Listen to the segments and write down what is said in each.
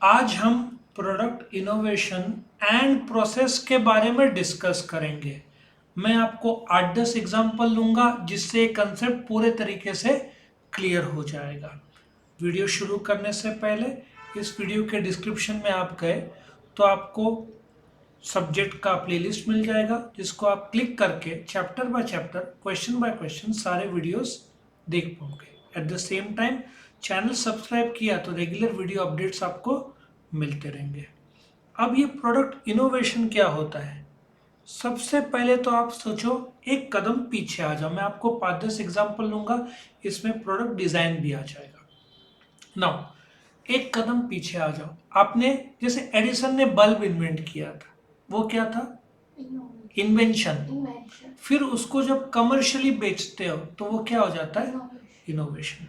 आज हम product innovation and process के बारे में डिस्कस करेंगे। मैं आपको 8-10 एग्जांपल लूंगा जिससे ये कंसेप्ट पूरे तरीके से क्लियर हो जाएगा। वीडियो शुरू करने से पहले इस वीडियो के डिस्क्रिप्शन में आप गए तो आपको सब्जेक्ट का प्लेलिस्ट मिल जाएगा जिसको आप क्लिक करके chapter by chapter, question by question सारे वीडियोस देख पाओगे। At the same time channel subscribe किया तो रेगुलर वीडियो अपडेट्स आपको मिलते रहेंगे। अब ये प्रोडक्ट इनोवेशन क्या होता है? सबसे पहले तो आप सोचो, एक कदम पीछे आ जाओ। मैं आपको 5-10 एग्जांपल लूंगा, इसमें प्रोडक्ट डिजाइन भी आ जाएगा। नाउ एक कदम पीछे आ जाओ। आपने जैसे एडिसन ने बल्ब इन्वेंट किया था, वो क्या था? इन्वेंशन। फिर उसको जब कमर्शियली बेचते हो तो वो क्या हो जाता है? इनोवेशन।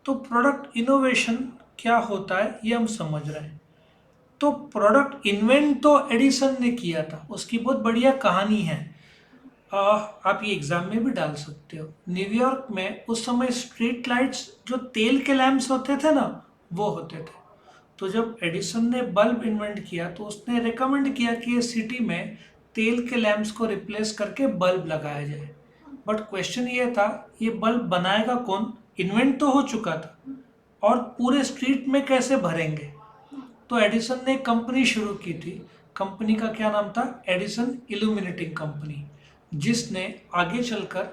तो प्रोडक्ट इनोवेशन क्या होता है ये हम समझ रहे हैं। तो प्रोडक्ट इन्वेंट तो एडिसन ने किया था, उसकी बहुत बढ़िया कहानी है। आप ये एग्जाम में भी डाल सकते हो। न्यूयॉर्क में उस समय स्ट्रीट लाइट्स जो तेल के लैंप्स होते थे ना, वो होते थे। तो जब एडिसन ने बल्ब इन्वेंट किया तो उसने रिकमेंड किया कि ये सिटी में तेल के लैंप्स को रिप्लेस करके बल्ब लगाया जाए। बट क्वेश्चन ये था, ये बल्ब बनाएगा कौन? इन्वेंट तो हो चुका था, और पूरे स्ट्रीट में कैसे भरेंगे? तो एडिसन ने एक कंपनी शुरू की थी। कंपनी का क्या नाम था? एडिसन इल्यूमिनेटिंग कंपनी, जिसने आगे चलकर,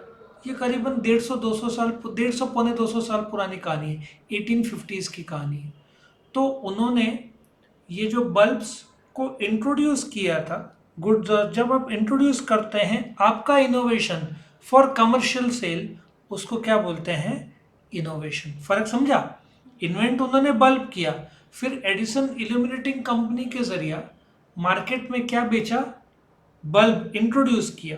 ये करीबन 150-200 साल, 150 पौने 200 साल पुरानी कहानी है, 1850s की कहानी है। तो उन्होंने ये जो बल्ब्स को इंट्रोड्यूस किया था। गुड, जब आप इंट्रोड्यूस करते हैं आपका इनोवेशन फॉर कमर्शियल सेल, उसको क्या बोलते हैं? इनोवेशन। फर्क समझा? इन्वेंट उन्होंने बल्ब किया, फिर एडिसन इल्यूमिनेटिंग कंपनी के जरिया मार्केट में क्या बेचा? बल्ब इंट्रोड्यूस किया।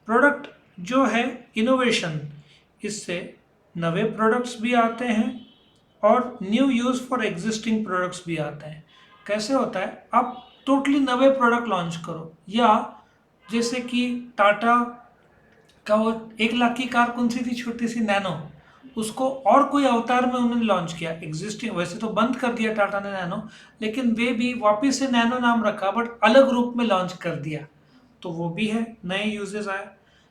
प्रोडक्ट जो है इनोवेशन, इससे नए प्रोडक्ट्स भी आते हैं और new use for existing products भी आते हैं। कैसे होता है? आप टोटली नए प्रोडक्ट लॉन्च करो, या जैसे कि टाटा का वो 1 लाख की कार कौन सी थी, छोटी सी नैनो, उसको और कोई अवतार में उन्होंने लॉन्च किया। एग्जिस्टिंग वैसे तो बंद कर दिया टाटा ने नैनो, लेकिन वे भी वापस से नैनो नाम रखा बट अलग रूप में लॉन्च कर दिया। तो वो भी है, नए यूजेस आए।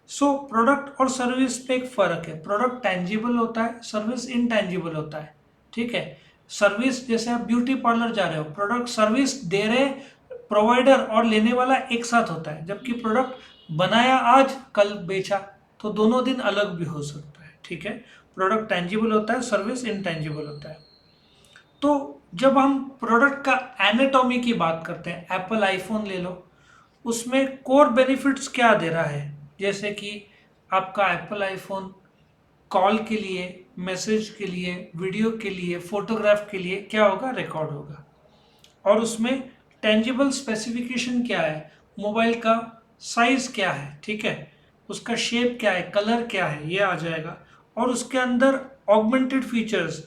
सो प्रोडक्ट और सर्विस पे एक फर्क है। प्रोडक्ट टेंजिबल होता है, सर्विस इनटेंजिबल होता है। ठीक है? सर्विस, जैसे आप ब्यूटी पार्लर जा रहे हो, प्रोडक्ट सर्विस दे रहे प्रोवाइडर और लेने वाला एक साथ होता है, जबकि प्रोडक्ट बनाया आज कल बेचा तो दोनों दिन अलग भी हो सकता है। ठीक है? प्रोडक्ट टेंजिबल होता है, सर्विस इनटेंजिबल होता है। तो जब हम प्रोडक्ट का एनाटॉमी की बात करते हैं, एप्पल आईफोन ले लो, उसमें कोर बेनिफिट्स क्या दे रहा है? जैसे कि आपका एप्पल आईफोन कॉल के लिए, मैसेज के लिए, वीडियो के लिए, फोटोग्राफ के लिए क्या होगा? रिकॉर्ड होगा। और उसमें टेंजिबल स्पेसिफिकेशन क्या है? मोबाइल का साइज क्या है, ठीक है, उसका शेप क्या है, कलर क्या है, ये आ जाएगा। और उसके अंदर augmented features,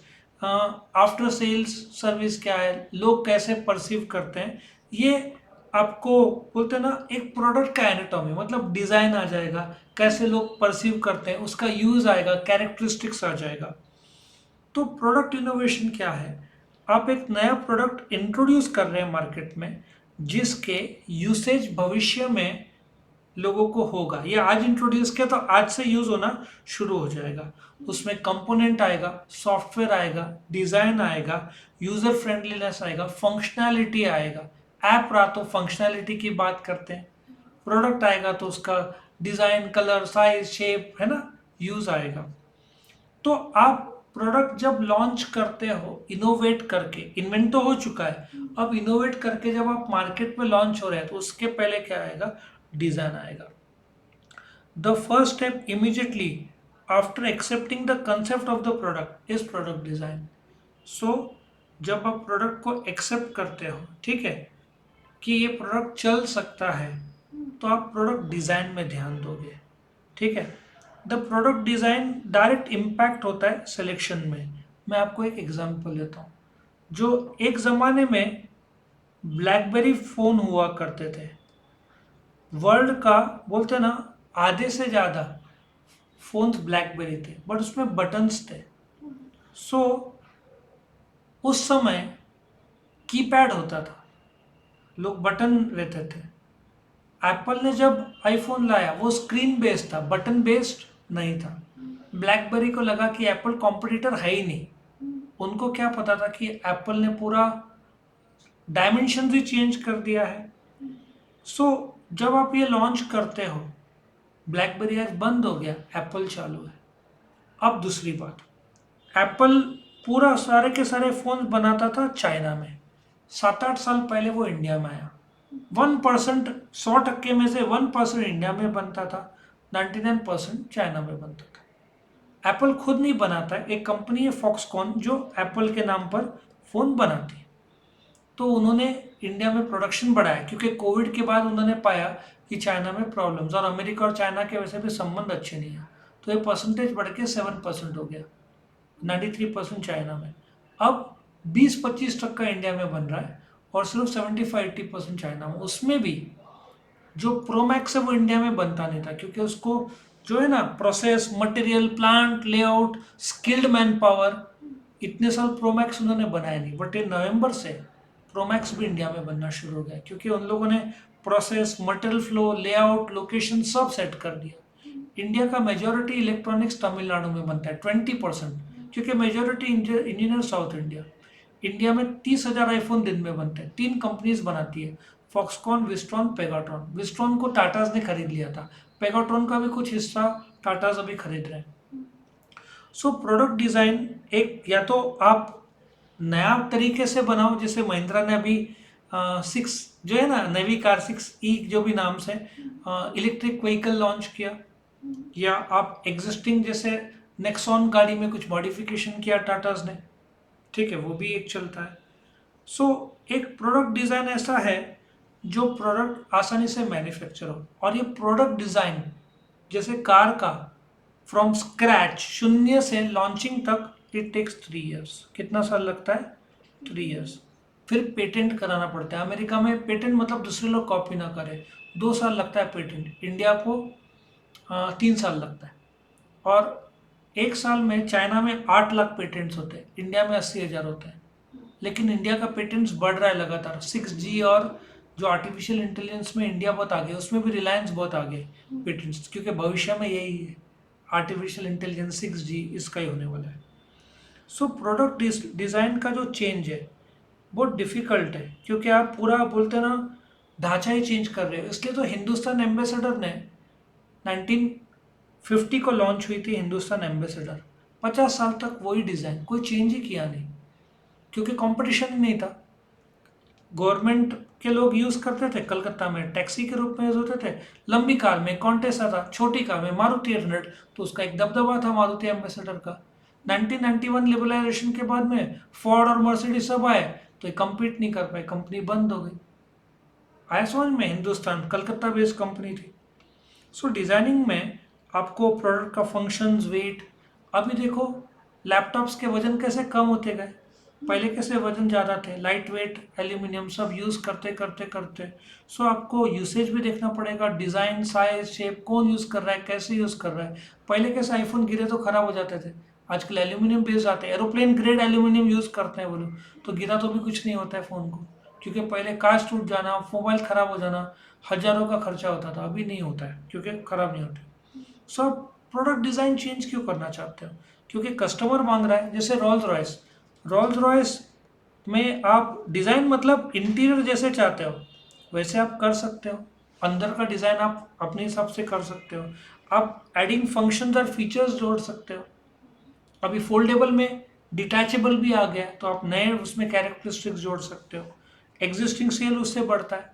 after sales service क्या है, लोग कैसे परसीव करते हैं, ये आपको बोलते हैं ना, एक प्रोडक्ट का एनाटॉमी मतलब डिज़ाइन आ जाएगा, कैसे लोग परसीव करते हैं, उसका यूज़ आएगा, कैरेक्टरिस्टिक्स आ जाएगा। तो प्रोडक्ट इनोवेशन क्या है? आप एक नया प्रोडक्ट इंट्रोड्यूस कर रहे हैं मार्केट में, जिसके यूसेज भविष्य में लोगों को होगा। ये आज इंट्रोड्यूस किया तो आज से यूज होना शुरू हो जाएगा। उसमें कंपोनेंट आएगा, सॉफ्टवेयर आएगा, डिजाइन आएगा, यूजर फ्रेंडलीनेस आएगा, फंक्शनैलिटी आएगा। ऐप रहा तो फंक्शनैलिटी की बात करते हैं, प्रोडक्ट आएगा तो उसका डिजाइन, कलर, साइज, शेप, है ना, यूज आएगा। तो आप प्रोडक्ट जब लॉन्च करते हो इनोवेट करके, इन्वेंट तो हो चुका है, अब इनोवेट करके जब आप मार्केट में लॉन्च हो रहे हैं तो उसके पहले क्या आएगा? डिजाइन आएगा। The first step immediately after accepting the concept of the product is product design. So जब आप प्रोडक्ट को एक्सेप्ट करते हो, ठीक है, कि ये प्रोडक्ट चल सकता है, तो आप प्रोडक्ट डिजाइन में ध्यान दोगे। ठीक है? The product design direct impact होता है सिलेक्शन में। मैं आपको एक एग्जांपल देता हूँ। जो एक ज़माने में ब्लैकबेरी फ़ोन हुआ करते थे, वर्ल्ड का बोलते ना आधे से ज़्यादा फ़ोन्स ब्लैकबेरी थे, बट उसमें बटन्स थे। सो उस समय कीपैड होता था, लोग बटन रहते थे। एप्पल ने जब आईफोन लाया वो स्क्रीन बेस्ड था, बटन बेस्ड नहीं था। ब्लैकबेरी को लगा कि एप्पल कॉम्पिटिटर है ही नहीं। उनको क्या पता था कि एप्पल ने पूरा डायमेंशन भी चेंज कर दिया है। सो जब आप ये लॉन्च करते हो, ब्लैकबेरी आज बंद हो गया, एप्पल चालू है। अब दूसरी बात, एप्पल पूरा सारे के सारे फोन बनाता था चाइना में। 7-8 साल पहले वो इंडिया में आया। 1%, 100% में से 1% इंडिया में बनता था, 99% चाइना में बनता था। एप्पल खुद नहीं बनाता है, एक कंपनी है फॉक्सकॉन जो एप्पल के नाम पर फ़ोन बनाती है। तो उन्होंने इंडिया में प्रोडक्शन बढ़ाया क्योंकि कोविड के बाद उन्होंने पाया कि चाइना में प्रॉब्लम्स, और अमेरिका और चाइना के वैसे भी संबंध अच्छे नहीं हैं। तो ये परसेंटेज बढ़ के 7% हो गया, 93% चाइना में। अब 20-25% इंडिया में बन रहा है और सिर्फ 75-80% चाइना में। उसमें भी जो प्रोमैक्स है वो इंडिया में बनता नहीं था क्योंकि उसको जो है ना process, material, plant, layout, skilled man power, इतने साल प्रोमैक्स उन्होंने बनाया नहीं। बट ये नवंबर से प्रोमैक्स भी इंडिया में बनना शुरू हो गया क्योंकि उन लोगों ने process, material flow, layout, location सब सेट कर दिया। इंडिया का मेजोरिटी इलेक्ट्रॉनिक्स तमिलनाडु में बनता है, 20%, क्योंकि majority engineer south India. India में 30,000 आईफोन दिन में बनते हैं। 3 कंपनीज बनाती है, फॉक्सकॉन, विस्ट्रॉन, पेगाट्रॉन। विस्ट्रॉन को टाटाज ने खरीद लिया था, पेगाट्रॉन का भी कुछ हिस्सा टाटाज अभी खरीद रहे हैं। सो प्रोडक्ट डिज़ाइन एक, या तो आप नया तरीके से बनाओ, जैसे महिंद्रा ने अभी 6 जो है ना नवी कार 6E जो भी नाम से इलेक्ट्रिक व्हीकल लॉन्च किया, या आप एग्जिस्टिंग जैसे नेक्सॉन गाड़ी में कुछ मॉडिफिकेशन किया टाटाज ने, ठीक है, वो भी एक चलता है। सो एक प्रोडक्ट डिज़ाइन ऐसा है जो प्रोडक्ट आसानी से मैन्युफैक्चर हो। और ये प्रोडक्ट डिज़ाइन जैसे कार का फ्रॉम स्क्रैच, शून्य से लॉन्चिंग तक, इट टेक्स 3 इयर्स। कितना साल लगता है? 3 इयर्स। फिर पेटेंट कराना पड़ता है। अमेरिका में पेटेंट मतलब दूसरे लोग कॉपी ना करें, 2 साल लगता है पेटेंट। इंडिया को 3 साल लगता है। और एक साल में चाइना में 8 लाख पेटेंट्स होते हैं, इंडिया में 80,000 होते हैं। लेकिन इंडिया का पेटेंट्स बढ़ रहा है लगातार। 6G और जो आर्टिफिशियल इंटेलिजेंस में इंडिया बहुत आगे, उसमें भी रिलायंस बहुत आगे पेटेंट्स, क्योंकि भविष्य में यही है, आर्टिफिशियल इंटेलिजेंस 6G इसका ही होने वाला है। सो प्रोडक्ट डिज़ाइन का जो चेंज है बहुत डिफ़िकल्ट है क्योंकि आप पूरा बोलते हैं ना ढांचा ही चेंज कर रहे हो। इसलिए तो हिंदुस्तान एम्बेसडर ने 1950 को लॉन्च हुई थी हिंदुस्तान एम्बेसडर। 50 साल तक वही डिज़ाइन, कोई चेंज ही किया नहीं क्योंकि कंपटीशन ही नहीं था। गवर्नमेंट के लोग यूज़ करते थे, कलकत्ता में टैक्सी के रूप में यूज़ होते थे। लंबी कार में कॉन्टेसा था, छोटी कार में मारुति 800, तो उसका एक दबदबा था मारुति एम्बेसडर का। 1991 लिबरलाइजेशन के बाद में फोर्ड और मर्सिडीज सब आए तो ये कम्पीट नहीं कर पाए, कंपनी बंद हो गई। आया समझ में? हिंदुस्तान कलकत्ता बेस्ड कंपनी थी। सो डिज़ाइनिंग में आपको प्रोडक्ट का फंक्शंस, वेट, अभी देखो लैपटॉप्स के वजन कैसे कम होते गए, पहले कैसे वजन ज़्यादा थे, लाइट वेट, एल्यूमिनियम सब यूज़ करते करते करते। सो आपको यूसेज भी देखना पड़ेगा, डिज़ाइन, साइज, शेप, कौन यूज़ कर रहा है, कैसे यूज़ कर रहा है। पहले कैसे आईफोन गिरे तो ख़राब हो जाते थे, आजकल एल्यूमिनियम बेस्ड आते हैं, एरोप्लेन ग्रेड एल्यूमिनियम यूज़ करते हैं वो लोग, तो गिरा तो भी कुछ नहीं होता है फ़ोन को। क्योंकि पहले कांच टूट जाना, मोबाइल ख़राब हो जाना, हज़ारों का खर्चा होता था, अभी नहीं होता है क्योंकि ख़राब नहीं होते। सो आप प्रोडक्ट डिज़ाइन चेंज क्यों करना चाहते हो? क्योंकि कस्टमर मांग रहा है। जैसे रोल्स रॉयस में आप डिज़ाइन मतलब इंटीरियर जैसे चाहते हो वैसे आप कर सकते हो, अंदर का डिज़ाइन आप अपने हिसाब से कर सकते हो। आप एडिंग फंक्शंस और फीचर्स जोड़ सकते हो। अभी फोल्डेबल में डिटैचेबल भी आ गया तो आप नए उसमें कैरेक्टरिस्टिक्स जोड़ सकते हो। एग्जिस्टिंग सेल उससे बढ़ता है।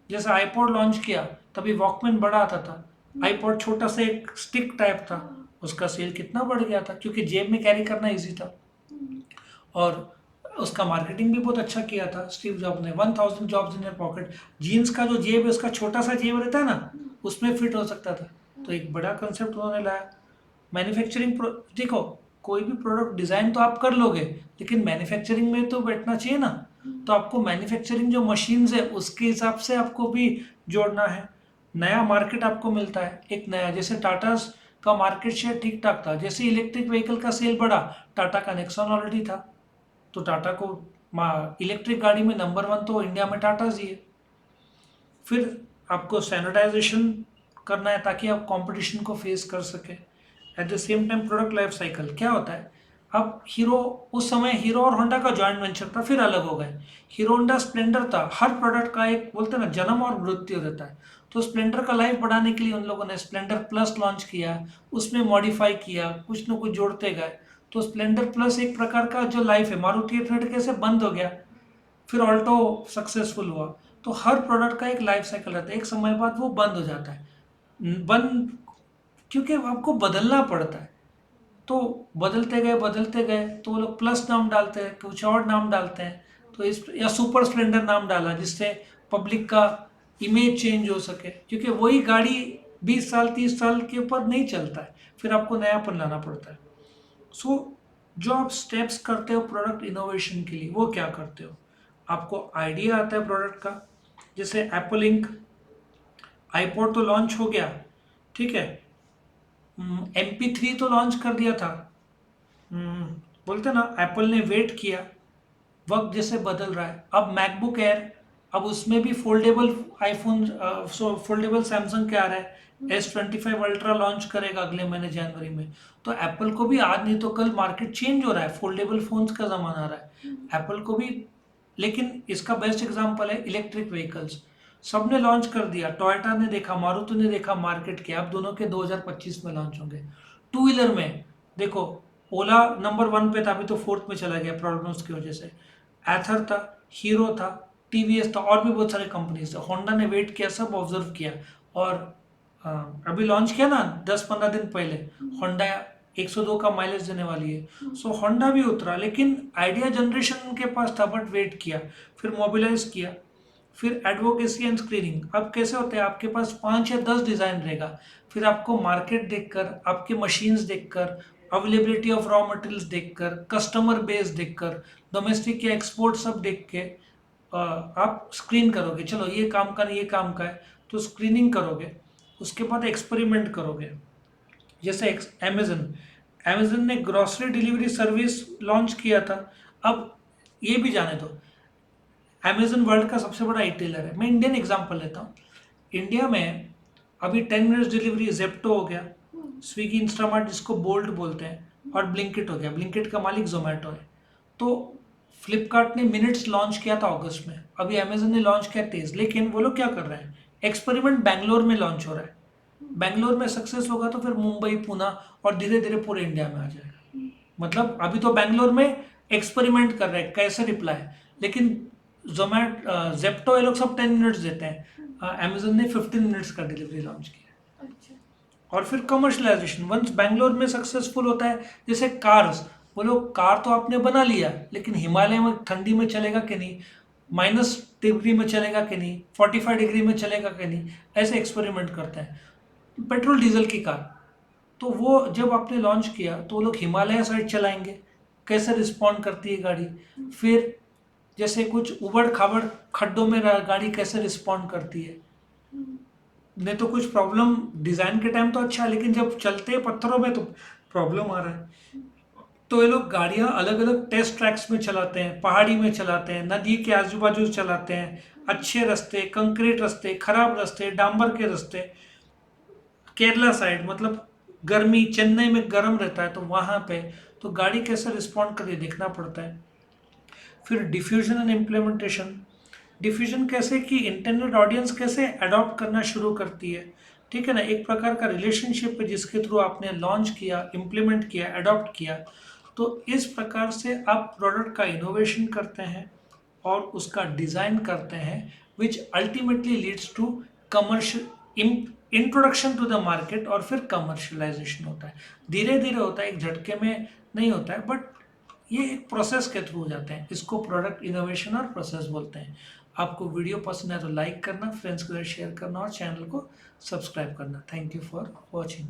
जैसे आईपॉड लॉन्च किया तभी वॉकमैन बड़ा आता था, आईपॉड छोटा सा एक स्टिक टाइप था, उसका सेल कितना बढ़ गया था क्योंकि जेब में कैरी करना इजी था। और उसका मार्केटिंग भी बहुत अच्छा किया था स्टीव जॉब ने। 1000 jobs in your pocket, jeans का जो जेब है उसका छोटा सा जेब रहता है ना, उसमें फिट हो सकता था। तो एक बड़ा कंसेप्ट उन्होंने लाया। मैन्युफैक्चरिंग देखो, कोई भी प्रोडक्ट डिज़ाइन तो आप कर लोगे लेकिन मैन्युफैक्चरिंग में तो बैठना चाहिए ना। तो आपको मैन्युफैक्चरिंग जो मशीन्स है उसके हिसाब से आपको भी जोड़ना है। नया मार्केट आपको मिलता है एक नया, जैसे टाटास का मार्केट शेयर ठीक ठाक था, जैसे इलेक्ट्रिक व्हीकल का सेल बढ़ा, टाटा का नेक्सॉन ऑलरेडी था तो टाटा को इलेक्ट्रिक गाड़ी में नंबर 1 तो इंडिया में टाटा जी है। फिर आपको स्टैंडर्डाइजेशन करना है ताकि आप कंपटीशन को फेस कर सके। At the same time product life cycle क्या होता है, अब हीरो, उस समय हीरो और होंडा का जॉइंट वेंचर था, फिर अलग हो गए। हीरो होंडा स्प्लेंडर था, हर प्रोडक्ट का एक बोलते हैं ना जन्म और मृत्यु रहता है। तो स्प्लेंडर का लाइफ बढ़ाने के लिए उन लोगों ने स्प्लेंडर प्लस लॉन्च किया, उसमें मॉडिफाई किया, कुछ न कुछ जोड़ते गए। तो स्प्लेंडर प्लस एक प्रकार का जो लाइफ है, मारुति 800 कैसे बंद हो गया, फिर ऑल्टो सक्सेसफुल हुआ। तो हर प्रोडक्ट का एक लाइफ साइकिल रहता है, एक समय बाद वो बंद हो जाता है। बंद क्योंकि आपको बदलना पड़ता है। तो बदलते गए तो वो लोग प्लस नाम डालते हैं, कुछ और नाम डालते हैं। तो इस या सुपर स्प्लेंडर नाम डाला जिससे पब्लिक का इमेज चेंज हो सके, क्योंकि वही गाड़ी 20 साल 30 साल के ऊपर नहीं चलता है, फिर आपको नयापन लाना पड़ता है। सो जो आप स्टेप्स करते हो प्रोडक्ट इनोवेशन के लिए, वो क्या करते हो, आपको आइडिया आता है प्रोडक्ट का। जैसे एप्पल इंक, आईपॉड तो लॉन्च हो गया, ठीक है, MP3 तो लॉन्च कर दिया था। हम्म, बोलते ना एप्पल ने वेट किया, वक्त जैसे बदल रहा है। अब मैकबुक एयर, अब उसमें भी फोल्डेबल आईफोन, फोल्डेबल सैमसंग के आ रहा है। S25 अल्ट्रा लॉन्च करेगा अगले महीने जनवरी में। तो एप्पल को भी आज नहीं तो कल मार्केट चेंज हो रहा है, फोल्डेबल फोन्स का जमाना आ रहा है एप्पल को भी। लेकिन इसका बेस्ट एग्जांपल है इलेक्ट्रिक व्हीकल्स, सबने लॉन्च कर दिया, टोयोटा ने देखा, मारुति ने देखा मार्केट के, अब दोनों के 2025 में लॉन्च होंगे। टू व्हीलर में देखो, ओला नंबर 1 पे था, अभी तो 4th में चला गया प्रॉब्लम्स की वजह से। एथर था, हीरो था, TVS था, और भी बहुत सारे कंपनीज थे। होंडा ने वेट किया, सब ऑब्जर्व किया, और अभी लॉन्च किया ना 10-15 दिन पहले, होंडा 102 का माइलेज देने वाली है। सो होंडा भी उतरा, लेकिन आइडिया जनरेशन उनके पास था, बट वेट किया, फिर मोबिलाइज किया, फिर एडवोकेसी एंड स्क्रीनिंग। अब कैसे होते हैं, आपके पास 5 या 10 डिज़ाइन रहेगा, फिर आपको मार्केट देखकर, आपके मशीन्स देखकर, अवेलेबिलिटी ऑफ रॉ मटेरियल्स देखकर, कस्टमर बेस देखकर, डोमेस्टिक या एक्सपोर्ट सब देख के आप स्क्रीन करोगे, चलो ये काम का नहीं, ये काम का है, तो स्क्रीनिंग करोगे। उसके बाद एक्सपेरिमेंट करोगे। जैसे अमेजन, अमेजन ने ग्रॉसरी डिलीवरी सर्विस लॉन्च किया था। अब ये भी जाने दो, अमेजन वर्ल्ड का सबसे बड़ा रिटेलर है। मैं इंडियन एग्जांपल लेता हूँ। इंडिया में अभी 10 मिनट्स डिलीवरी जेप्टो हो गया, स्विगी इंस्टामार्ट जिसको बोल्ट बोलते हैं, और ब्लिंकिट हो गया। ब्लिंकिट का मालिक जोमेटो है। तो फ्लिपकार्ट ने मिनट्स लॉन्च किया था अगस्त में, अभी अमेजन ने लॉन्च किया तेज। लेकिन वो लोग क्या कर रहे हैं, एक्सपेरिमेंट बैंगलोर में लॉन्च हो रहा है। बैंगलोर में सक्सेस होगा तो फिर मुंबई, पुणे, और धीरे धीरे पूरे इंडिया में आ जाएगा। मतलब अभी तो बैंगलोर में एक्सपेरिमेंट कर रहे हैं कैसे रिप्लाई, लेकिन जेप्टो ये लोग सब 10 मिनट्स देते हैं, अमेजन ने 15 मिनट्स का डिलीवरी लॉन्च किया। अच्छा। और फिर कमर्शलाइजेशन वंस बैंगलोर में सक्सेसफुल होता है, जैसे कार्स, वो लोग कार तो आपने बना लिया, लेकिन हिमालय में ठंडी में चलेगा कि नहीं, -डिग्री में चलेगा कि नहीं, 45 डिग्री में चलेगा कि नहीं, ऐसे एक्सपेरिमेंट करते हैं। पेट्रोल डीजल की कार, तो वो जब आपने लॉन्च किया तो वो लोग हिमालय साइड चलाएंगे, कैसे रिस्पॉन्ड करती है गाड़ी। फिर जैसे कुछ उबड़ खाबड़ खड्डों में गाड़ी कैसे रिस्पॉन्ड करती है। नहीं तो कुछ प्रॉब्लम डिज़ाइन के टाइम तो अच्छा है, लेकिन जब चलते हैं पत्थरों में तो प्रॉब्लम आ रहा है। तो ये लोग गाड़ियाँ अलग अलग टेस्ट ट्रैक्स में चलाते हैं, पहाड़ी में चलाते हैं, नदी के आजू बाजू चलाते हैं, अच्छे रास्ते, कंक्रीट रास्ते, खराब रास्ते, डांबर के रास्ते। केरला साइड मतलब गर्मी, चेन्नई में गर्म रहता है तो वहाँ पे तो गाड़ी कैसे रिस्पॉन्ड कर रही है देखना पड़ता है। फिर डिफ्यूजन एंड इम्प्लीमेंटेशन, डिफ्यूजन कैसे कि इंटरनेट ऑडियंस कैसे अडॉप्ट करना शुरू करती है, ठीक है ना, एक प्रकार का रिलेशनशिप है जिसके थ्रू आपने लॉन्च किया, इम्प्लीमेंट किया, अडॉप्ट किया। तो इस प्रकार से आप प्रोडक्ट का इनोवेशन करते हैं और उसका डिज़ाइन करते हैं, which ultimately leads to commercial introduction to the market, और फिर कमर्शलाइजेशन होता है। धीरे धीरे होता है, एक झटके में नहीं होता है, बट ये एक प्रोसेस के थ्रू हो जाते हैं। इसको प्रोडक्ट इनोवेशन और प्रोसेस बोलते हैं। आपको वीडियो पसंद है तो लाइक करना, फ्रेंड्स के साथ शेयर करना, और चैनल को सब्सक्राइब करना। Thank you for watching.